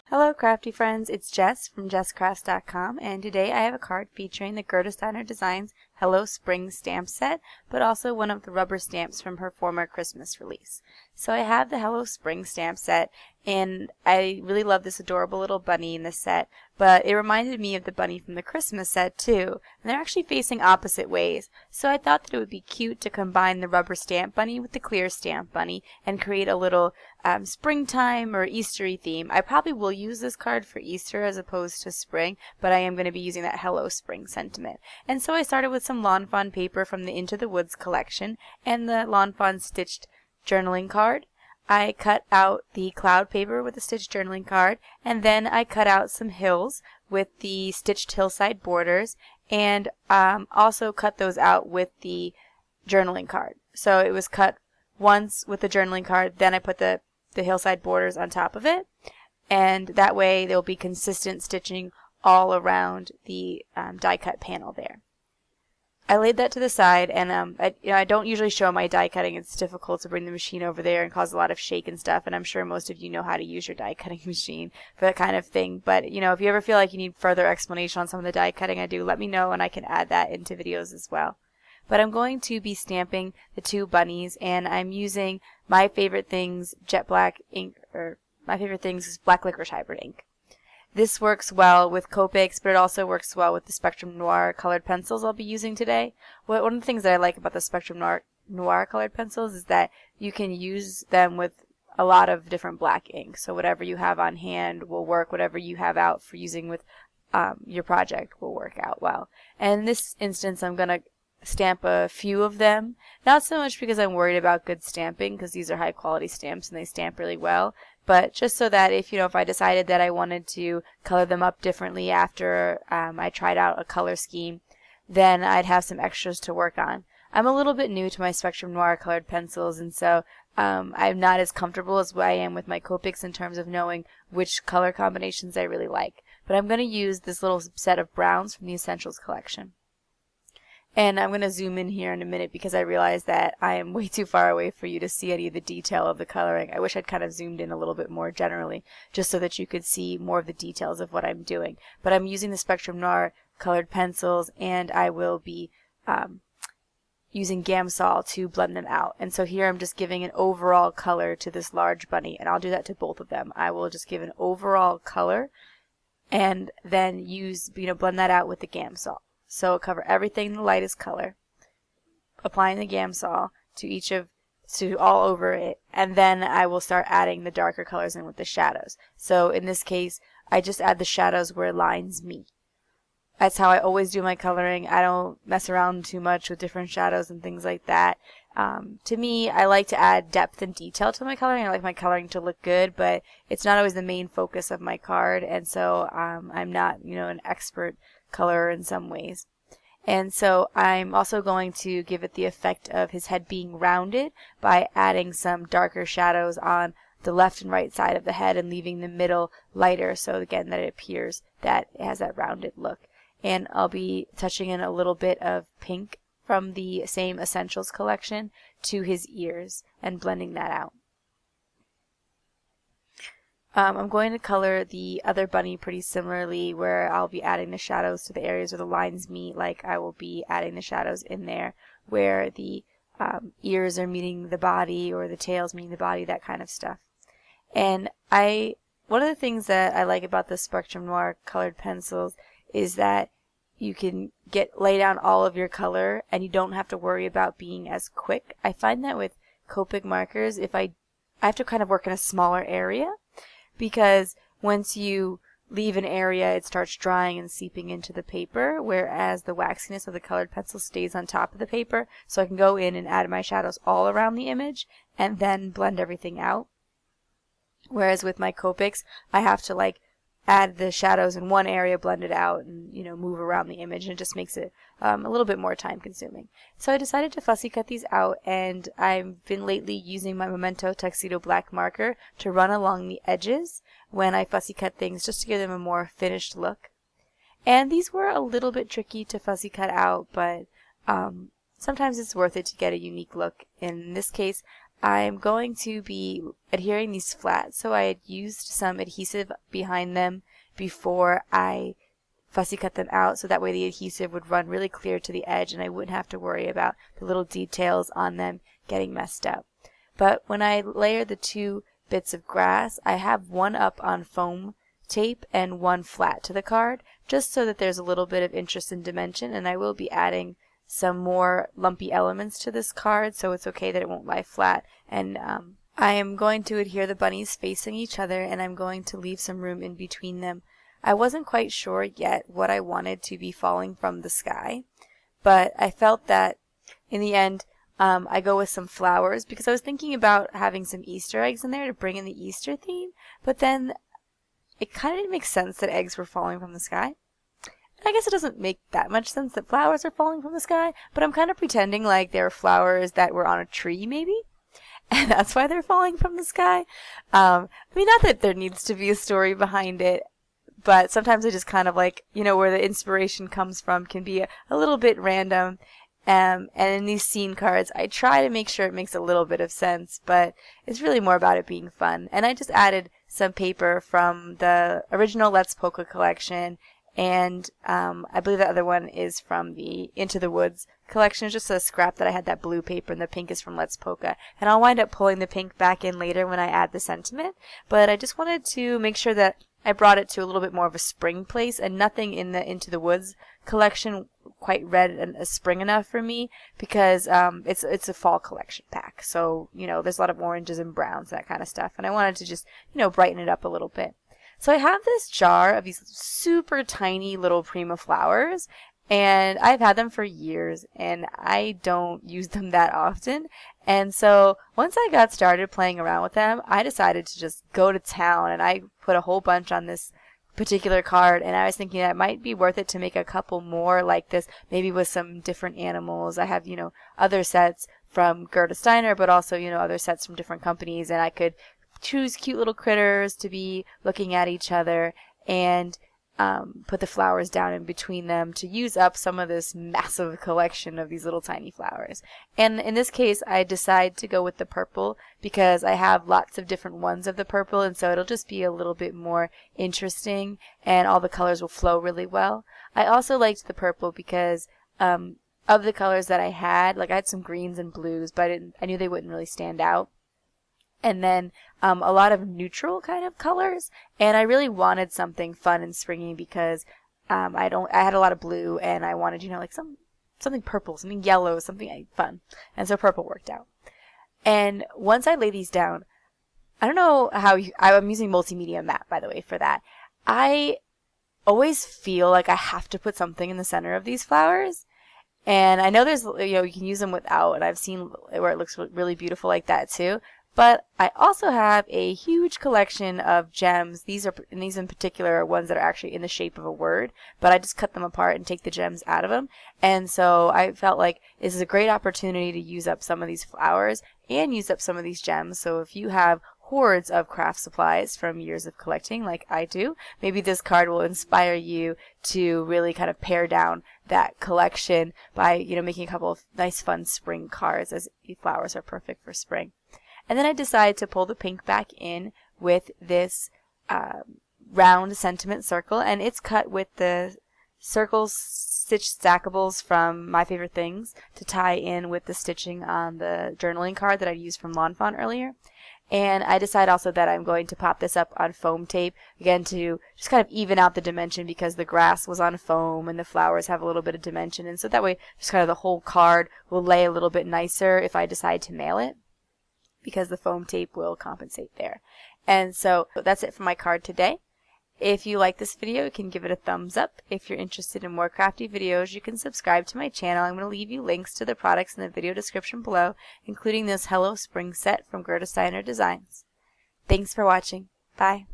Hello crafty friends, it's Jess from jesscrafts.com, and today I have a card featuring the Gerda Steiner Designs Hello Spring stamp set, but also one of the rubber stamps from her former Christmas release. So I have the Hello Spring stamp set, and I really love this adorable little bunny in the set, but it reminded me of the bunny from the Christmas set too, and they're actually facing opposite ways. So I thought that it would be cute to combine the rubber stamp bunny with the clear stamp bunny and create a little springtime or Eastery theme. I probably will use this card for Easter as opposed to spring, but I am going to be using that Hello Spring sentiment. And so I started with some Lawn Fawn paper from the Into the Woods collection and the Lawn Fawn stitched journaling card. I cut out the cloud paper with the stitched journaling card, and then I cut out some hills with the stitched hillside borders, and also cut those out with the journaling card. So it was cut once with the journaling card, then I put the hillside borders on top of it, and that way there will be consistent stitching all around the die cut panel there. I laid that to the side, and I don't usually show my die cutting. It's difficult to bring the machine over there and cause a lot of shake and stuff, and I'm sure most of you know how to use your die cutting machine for that kind of thing. But if you ever feel like you need further explanation on some of the die cutting I do, let me know and I can add that into videos as well. But I'm going to be stamping the two bunnies, and I'm using My Favorite Things Jet Black ink, or My Favorite Things is Black Licorice Hybrid ink. This works well with Copics, but it also works well with the Spectrum Noir colored pencils I'll be using today. One of the things that I like about the Spectrum Noir colored pencils is that you can use them with a lot of different black ink. So whatever you have on hand will work. Whatever you have out for using with your project will work out well. And in this instance, I'm going to stamp a few of them, not so much because I'm worried about good stamping, because these are high quality stamps and they stamp really well, but just so that if I decided that I wanted to color them up differently after I tried out a color scheme, then I'd have some extras to work on. I'm a little bit new to my Spectrum Noir colored pencils, and so I'm not as comfortable as I am with my Copics in terms of knowing which color combinations I really like, but I'm going to use this little set of browns from the Essentials collection. And I'm going to zoom in here in a minute because I realize that I am way too far away for you to see any of the detail of the coloring. I wish I'd kind of zoomed in a little bit more generally, just so that you could see more of the details of what I'm doing. But I'm using the Spectrum Noir colored pencils, and I will be using Gamsol to blend them out. And so here I'm just giving an overall color to this large bunny, and I'll do that to both of them. I will just give an overall color and then blend that out with the Gamsol. So cover everything in the lightest color, applying the Gamsol to all over it, and then I will start adding the darker colors in with the shadows. So in this case, I just add the shadows where lines meet. That's how I always do my coloring. I don't mess around too much with different shadows and things like that. To me, I like to add depth and detail to my coloring. I like my coloring to look good, but it's not always the main focus of my card, and so I'm not, an expert color in some ways. And so I'm also going to give it the effect of his head being rounded by adding some darker shadows on the left and right side of the head and leaving the middle lighter, so again that it appears that it has that rounded look. And I'll be touching in a little bit of pink from the same Essentials collection to his ears and blending that out. I'm going to color the other bunny pretty similarly, where I'll be adding the shadows to the areas where the lines meet, like I will be adding the shadows in there where the ears are meeting the body or the tails meeting the body, that kind of stuff. And one of the things that I like about the Spectrum Noir colored pencils is that you can lay down all of your color and you don't have to worry about being as quick. I find that with Copic markers, if I have to kind of work in a smaller area, because once you leave an area, it starts drying and seeping into the paper, whereas the waxiness of the colored pencil stays on top of the paper, so I can go in and add my shadows all around the image and then blend everything out. Whereas with my Copics, I have to add the shadows in one area, blend it out, and move around the image, and it just makes it a little bit more time consuming. So I decided to fussy cut these out, and I've been lately using my Memento Tuxedo Black marker to run along the edges when I fussy cut things, just to give them a more finished look. And these were a little bit tricky to fussy cut out, but sometimes it's worth it to get a unique look. In this case, I'm going to be adhering these flat, so I had used some adhesive behind them before I fussy cut them out, so that way the adhesive would run really clear to the edge and I wouldn't have to worry about the little details on them getting messed up. But when I layer the two bits of grass, I have one up on foam tape and one flat to the card, just so that there's a little bit of interest and dimension, and I will be adding some more lumpy elements to this card, so it's okay that it won't lie flat. And I am going to adhere the bunnies facing each other, and I'm going to leave some room in between them. I wasn't quite sure yet what I wanted to be falling from the sky, but I felt that in the end I go with some flowers, because I was thinking about having some Easter eggs in there to bring in the Easter theme, but then it kind of didn't make sense that eggs were falling from the sky. I guess it doesn't make that much sense that flowers are falling from the sky, but I'm kind of pretending like they're flowers that were on a tree, maybe, and that's why they're falling from the sky. I mean, not that there needs to be a story behind it, but sometimes I just kind of like, where the inspiration comes from can be a little bit random. And in these scene cards, I try to make sure it makes a little bit of sense, but it's really more about it being fun. And I just added some paper from the original Let's Polka collection, and I believe the other one is from the Into the Woods collection. It's just a scrap that I had that blue paper, and the pink is from Let's Polka. And I'll wind up pulling the pink back in later when I add the sentiment, but I just wanted to make sure that I brought it to a little bit more of a spring place, and nothing in the Into the Woods collection quite read a spring enough for me, because it's a fall collection pack. So, there's a lot of oranges and browns, that kind of stuff, and I wanted to just, brighten it up a little bit. So I have this jar of these super tiny little Prima flowers, and I've had them for years, and I don't use them that often. And so once I got started playing around with them, I decided to just go to town, and I put a whole bunch on this particular card, and I was thinking that it might be worth it to make a couple more like this, maybe with some different animals. I have, other sets from Gerda Steiner, but also, other sets from different companies, and I could choose cute little critters to be looking at each other, and put the flowers down in between them to use up some of this massive collection of these little tiny flowers. And in this case, I decide to go with the purple because I have lots of different ones of the purple, and so it'll just be a little bit more interesting, and all the colors will flow really well. I also liked the purple because of the colors that I had some greens and blues, but I knew they wouldn't really stand out. And then a lot of neutral kind of colors, and I really wanted something fun and springy because I had a lot of blue, and I wanted something purple, something yellow, something fun, and so purple worked out. And once I lay these down, I don't know how I'm using multimedia map, by the way, for that. I always feel like I have to put something in the center of these flowers. And I know there's you can use them without, and I've seen where it looks really beautiful like that too. But I also have a huge collection of gems. These in particular are ones that are actually in the shape of a word, but I just cut them apart and take the gems out of them. And so I felt like this is a great opportunity to use up some of these flowers and use up some of these gems. So if you have hordes of craft supplies from years of collecting like I do, maybe this card will inspire you to really kind of pare down that collection by making a couple of nice fun spring cards, as flowers are perfect for spring. And then I decided to pull the pink back in with this round sentiment circle, and it's cut with the circle stitch stackables from My Favorite Things to tie in with the stitching on the journaling card that I used from Lawn Fawn earlier. And I decide also that I'm going to pop this up on foam tape, again to just kind of even out the dimension, because the grass was on foam and the flowers have a little bit of dimension, and so that way just kind of the whole card will lay a little bit nicer if I decide to mail it, because the foam tape will compensate there. And so that's it for my card today. If you like this video, you can give it a thumbs up. If you're interested in more crafty videos, you can subscribe to my channel. I'm going to leave you links to the products in the video description below, including this Hello Spring set from Gerda Steiner Designs. Thanks for watching. Bye.